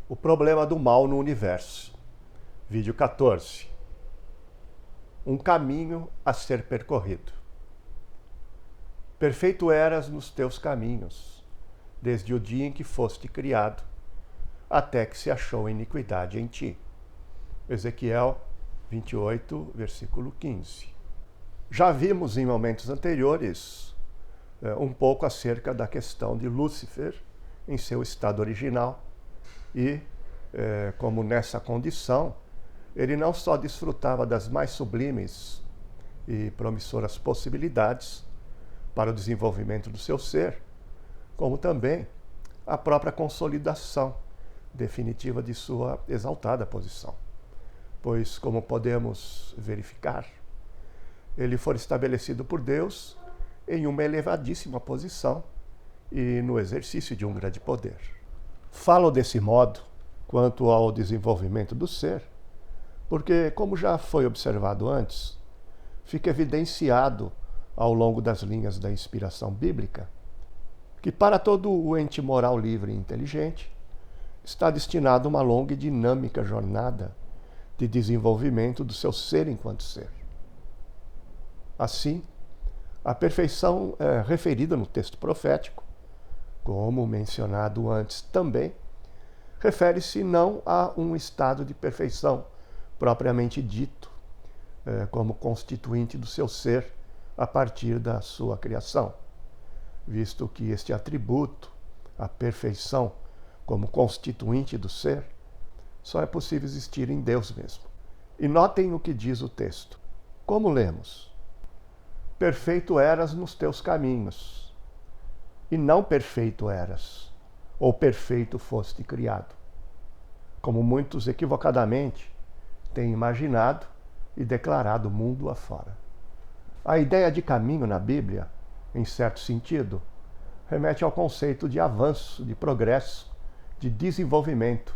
O problema do mal no universo. Vídeo 14. Um caminho a ser percorrido. Perfeito eras nos teus caminhos, desde o dia em que foste criado, até que se achou iniquidade em ti. Ezequiel 28, versículo 15. Já vimos em momentos anteriores um pouco acerca da questão de Lúcifer em seu estado original e como nessa condição ele não só desfrutava das mais sublimes e promissoras possibilidades para o desenvolvimento do seu ser, como também a própria consolidação definitiva de sua exaltada posição. Pois, como podemos verificar, ele foi estabelecido por Deus em uma elevadíssima posição e no exercício de um grande poder. Falo desse modo quanto ao desenvolvimento do ser, porque, como já foi observado antes, fica evidenciado ao longo das linhas da inspiração bíblica que para todo o ente moral livre e inteligente está destinado uma longa e dinâmica jornada de desenvolvimento do seu ser enquanto ser. Assim, a perfeição referida no texto profético, como mencionado antes também, refere-se não a um estado de perfeição propriamente dito, como constituinte do seu ser a partir da sua criação, visto que este atributo, a perfeição como constituinte do ser, só é possível existir em Deus mesmo. E notem o que diz o texto. Como lemos? Perfeito eras nos teus caminhos, e não perfeito eras, ou perfeito foste criado, como muitos equivocadamente têm imaginado e declarado mundo afora. A ideia de caminho na Bíblia, em certo sentido, remete ao conceito de avanço, de progresso, de desenvolvimento,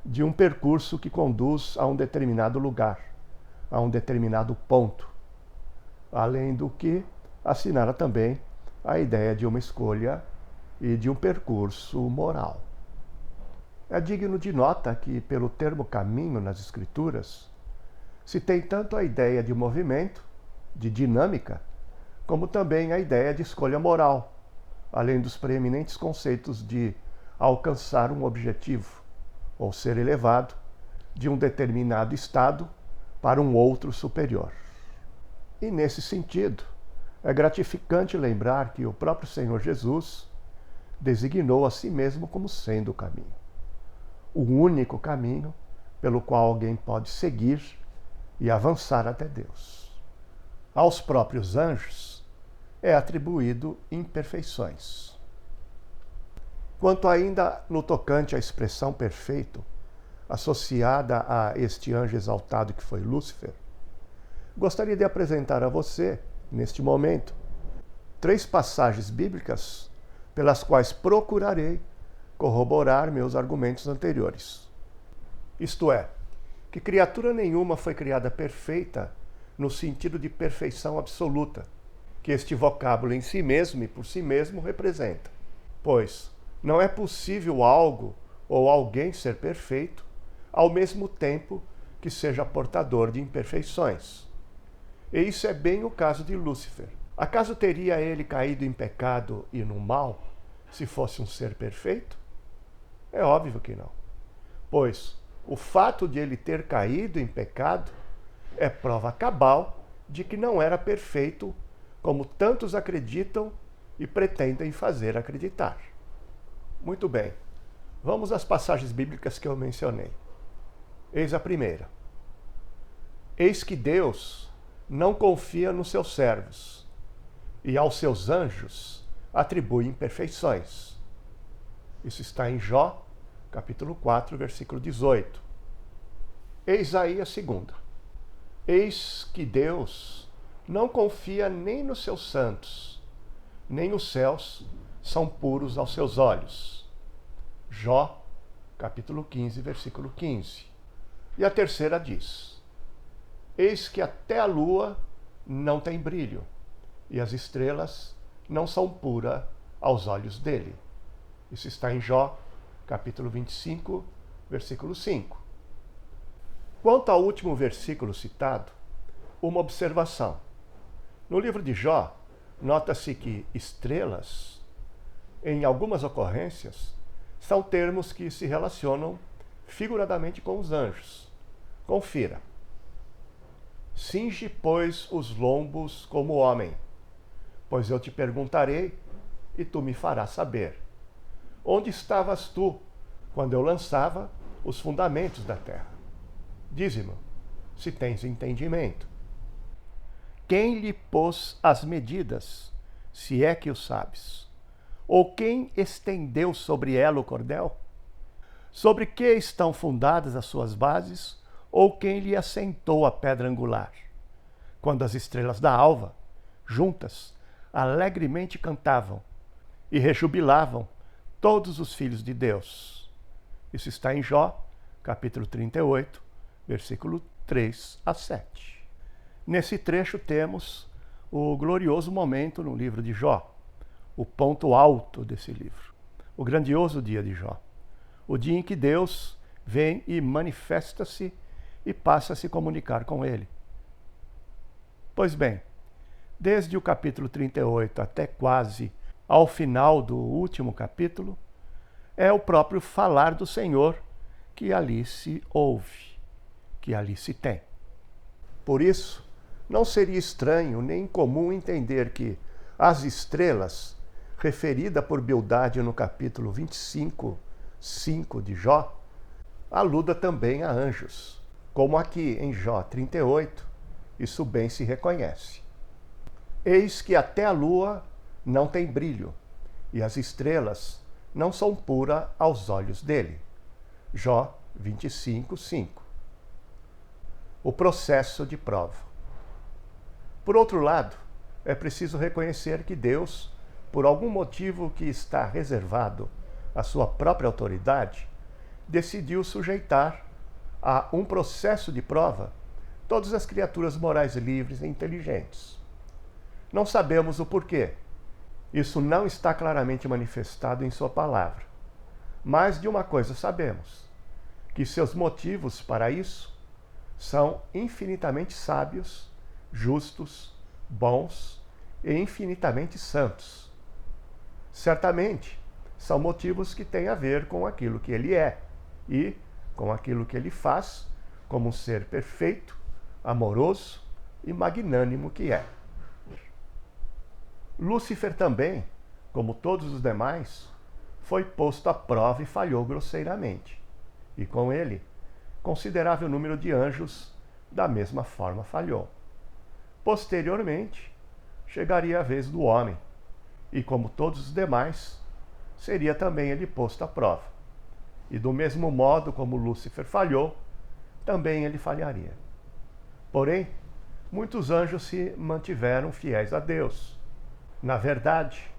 de um percurso que conduz a um determinado lugar, a um determinado ponto, além do que assinala também a ideia de uma escolha e de um percurso moral. É digno de nota que, pelo termo caminho nas Escrituras, se tem tanto a ideia de movimento, de dinâmica, como também a ideia de escolha moral, além dos preeminentes conceitos de alcançar um objetivo, ou ser elevado de um determinado estado para um outro superior. E nesse sentido, é gratificante lembrar que o próprio Senhor Jesus designou a si mesmo como sendo o caminho. O único caminho pelo qual alguém pode seguir e avançar até Deus. Aos próprios anjos é atribuído imperfeições. Quanto ainda no tocante à expressão perfeito, associada a este anjo exaltado que foi Lúcifer, gostaria de apresentar a você, neste momento, 3 passagens bíblicas pelas quais procurarei corroborar meus argumentos anteriores. Isto é, que criatura nenhuma foi criada perfeita no sentido de perfeição absoluta, que este vocábulo em si mesmo e por si mesmo representa. Pois não é possível algo ou alguém ser perfeito ao mesmo tempo que seja portador de imperfeições. E isso é bem o caso de Lúcifer. Acaso teria ele caído em pecado e no mal se fosse um ser perfeito? É óbvio que não. Pois o fato de ele ter caído em pecado é prova cabal de que não era perfeito, como tantos acreditam e pretendem fazer acreditar. Muito bem, vamos às passagens bíblicas que eu mencionei. Eis a primeira. Eis que Deus não confia nos seus servos, e aos seus anjos atribui imperfeições. Isso está em Jó, capítulo 4, versículo 18. Eis aí a segunda. Eis que Deus não confia nem nos seus santos, nem os céus são puros aos seus olhos. Jó, capítulo 15, versículo 15. E a terceira diz: eis que até a lua não tem brilho, e as estrelas não são puras aos olhos dele. Isso está em Jó, capítulo 25, versículo 5. Quanto ao último versículo citado, uma observação. No livro de Jó, nota-se que estrelas, em algumas ocorrências, são termos que se relacionam figuradamente com os anjos. Confira. Cinge, pois, os lombos como homem, pois eu te perguntarei e tu me farás saber. Onde estavas tu quando eu lançava os fundamentos da terra? Dize-me, se tens entendimento. Quem lhe pôs as medidas, se é que o sabes? Ou quem estendeu sobre ela o cordel? Sobre que estão fundadas as suas bases? Ou quem lhe assentou a pedra angular? Quando as estrelas da alva, juntas, alegremente cantavam e rejubilavam todos os filhos de Deus. Isso está em Jó, capítulo 38, versículo 3 a 7. Nesse trecho temos o glorioso momento no livro de Jó, o ponto alto desse livro, o grandioso dia de Jó, o dia em que Deus vem e manifesta-se e passa a se comunicar com ele. Pois bem, desde o capítulo 38 até quase ao final do último capítulo, é o próprio falar do Senhor que ali se ouve, que ali se tem. Por isso, não seria estranho nem incomum entender que as estrelas, referida por Bildade no capítulo 25, 5 de Jó, aluda também a anjos, como aqui em Jó 38, isso bem se reconhece. Eis que até a lua não tem brilho, e as estrelas não são puras aos olhos dele. Jó 25, 5. O processo de prova. Por outro lado, é preciso reconhecer que Deus, por algum motivo que está reservado à sua própria autoridade, decidiu sujeitar a um processo de prova todas as criaturas morais livres e inteligentes. Não sabemos o porquê. Isso não está claramente manifestado em sua palavra. Mas de uma coisa sabemos, que seus motivos para isso são infinitamente sábios, justos, bons e infinitamente santos. Certamente, são motivos que têm a ver com aquilo que ele é e com aquilo que ele faz como um ser perfeito, amoroso e magnânimo que é. Lúcifer também, como todos os demais, foi posto à prova e falhou grosseiramente. E com ele, considerável número de anjos da mesma forma falhou. Posteriormente, chegaria a vez do homem, e como todos os demais, seria também ele posto à prova. E do mesmo modo como Lúcifer falhou, também ele falharia. Porém, muitos anjos se mantiveram fiéis a Deus. Na verdade,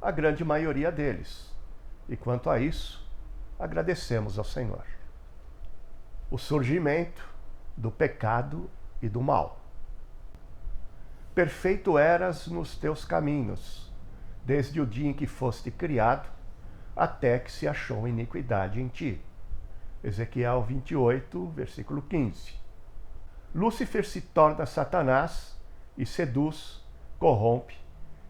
a grande maioria deles. E quanto a isso, agradecemos ao Senhor. O surgimento do pecado e do mal. Perfeito eras nos teus caminhos, desde o dia em que foste criado, até que se achou iniquidade em ti. Ezequiel 28, versículo 15. Lúcifer se torna Satanás e seduz, corrompe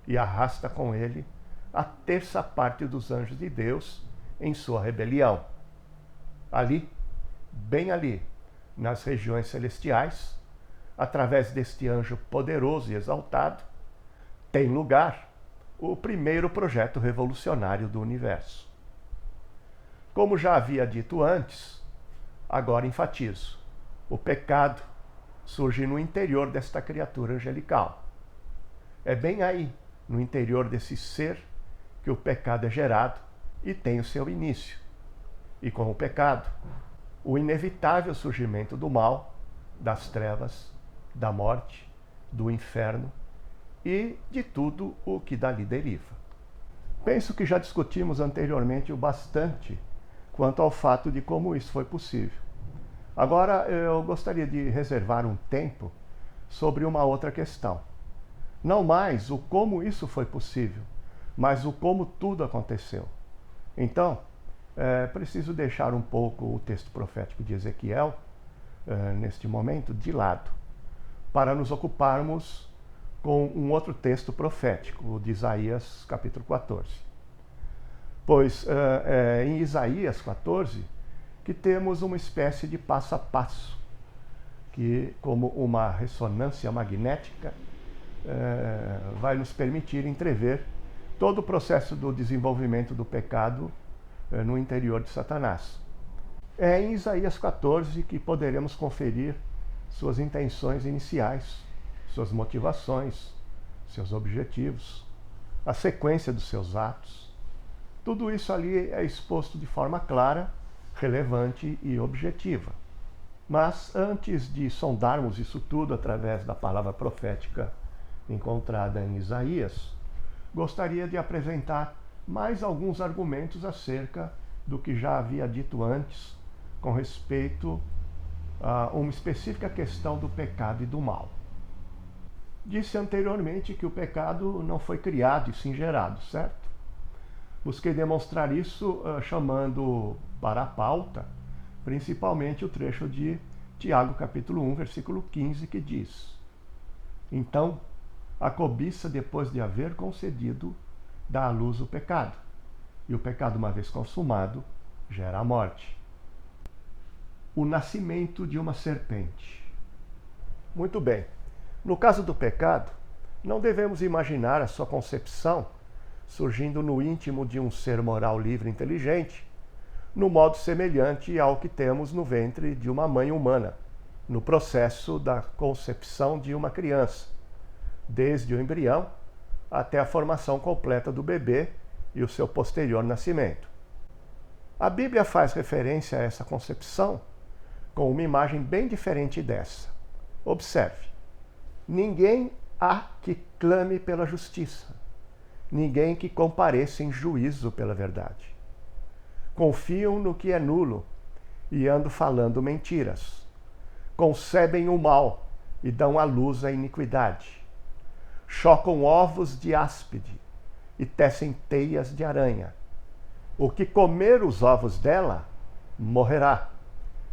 e arrasta com ele a terça parte dos anjos de Deus em sua rebelião. Ali, bem ali, nas regiões celestiais, através deste anjo poderoso e exaltado, tem lugar o primeiro projeto revolucionário do universo. Como já havia dito antes, agora enfatizo: o pecado surge no interior desta criatura angelical. É bem aí, no interior desse ser, que o pecado é gerado e tem o seu início. E com o pecado, o inevitável surgimento do mal, das trevas, da morte, do inferno e de tudo o que dali deriva. Penso que já discutimos anteriormente o bastante quanto ao fato de como isso foi possível. Agora eu gostaria de reservar um tempo sobre uma outra questão. Não mais o como isso foi possível, mas o como tudo aconteceu. Então, preciso deixar um pouco o texto profético de Ezequiel, neste momento, de lado, para nos ocuparmos com um outro texto profético, o de Isaías, capítulo 14. Pois em Isaías 14, que temos uma espécie de passo a passo, que, como uma ressonância magnética, vai nos permitir entrever todo o processo do desenvolvimento do pecado no interior de Satanás. É em Isaías 14 que poderemos conferir suas intenções iniciais, suas motivações, seus objetivos, a sequência dos seus atos. Tudo isso ali é exposto de forma clara, relevante e objetiva. Mas antes de sondarmos isso tudo através da palavra profética encontrada em Isaías, gostaria de apresentar mais alguns argumentos acerca do que já havia dito antes com respeito a uma específica questão do pecado e do mal. Disse anteriormente que o pecado não foi criado e sim gerado, certo? Busquei demonstrar isso chamando para a pauta principalmente o trecho de Tiago capítulo 1, versículo 15, que diz: Então, a cobiça, depois de haver concedido, dá à luz o pecado, e o pecado, uma vez consumado, gera a morte. O nascimento de uma serpente. Muito bem. No caso do pecado, não devemos imaginar a sua concepção surgindo no íntimo de um ser moral livre e inteligente, no modo semelhante ao que temos no ventre de uma mãe humana, no processo da concepção de uma criança, desde o embrião até a formação completa do bebê e o seu posterior nascimento. A Bíblia faz referência a essa concepção com uma imagem bem diferente dessa. Observe: ninguém há que clame pela justiça, ninguém que compareça em juízo pela verdade. Confiam no que é nulo e andam falando mentiras. Concebem o mal e dão à luz a iniquidade. Chocam ovos de áspide e tecem teias de aranha. O que comer os ovos dela, morrerá.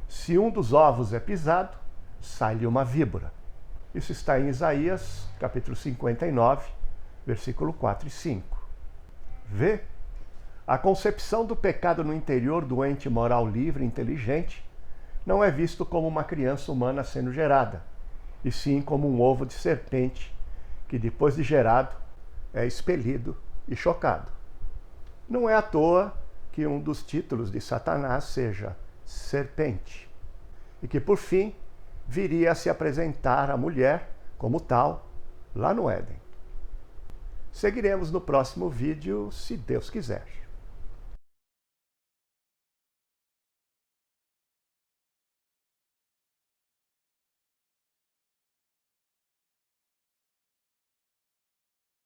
Se um dos ovos é pisado, sai-lhe uma víbora. Isso está em Isaías, capítulo 59, versículo 4 e 5. Vê? A concepção do pecado no interior do ente moral livre e inteligente não é visto como uma criança humana sendo gerada, e sim como um ovo de serpente que, depois de gerado, é expelido e chocado. Não é à toa que um dos títulos de Satanás seja serpente, e que, por fim, viria a se apresentar à mulher como tal, lá no Éden. Seguiremos no próximo vídeo, se Deus quiser.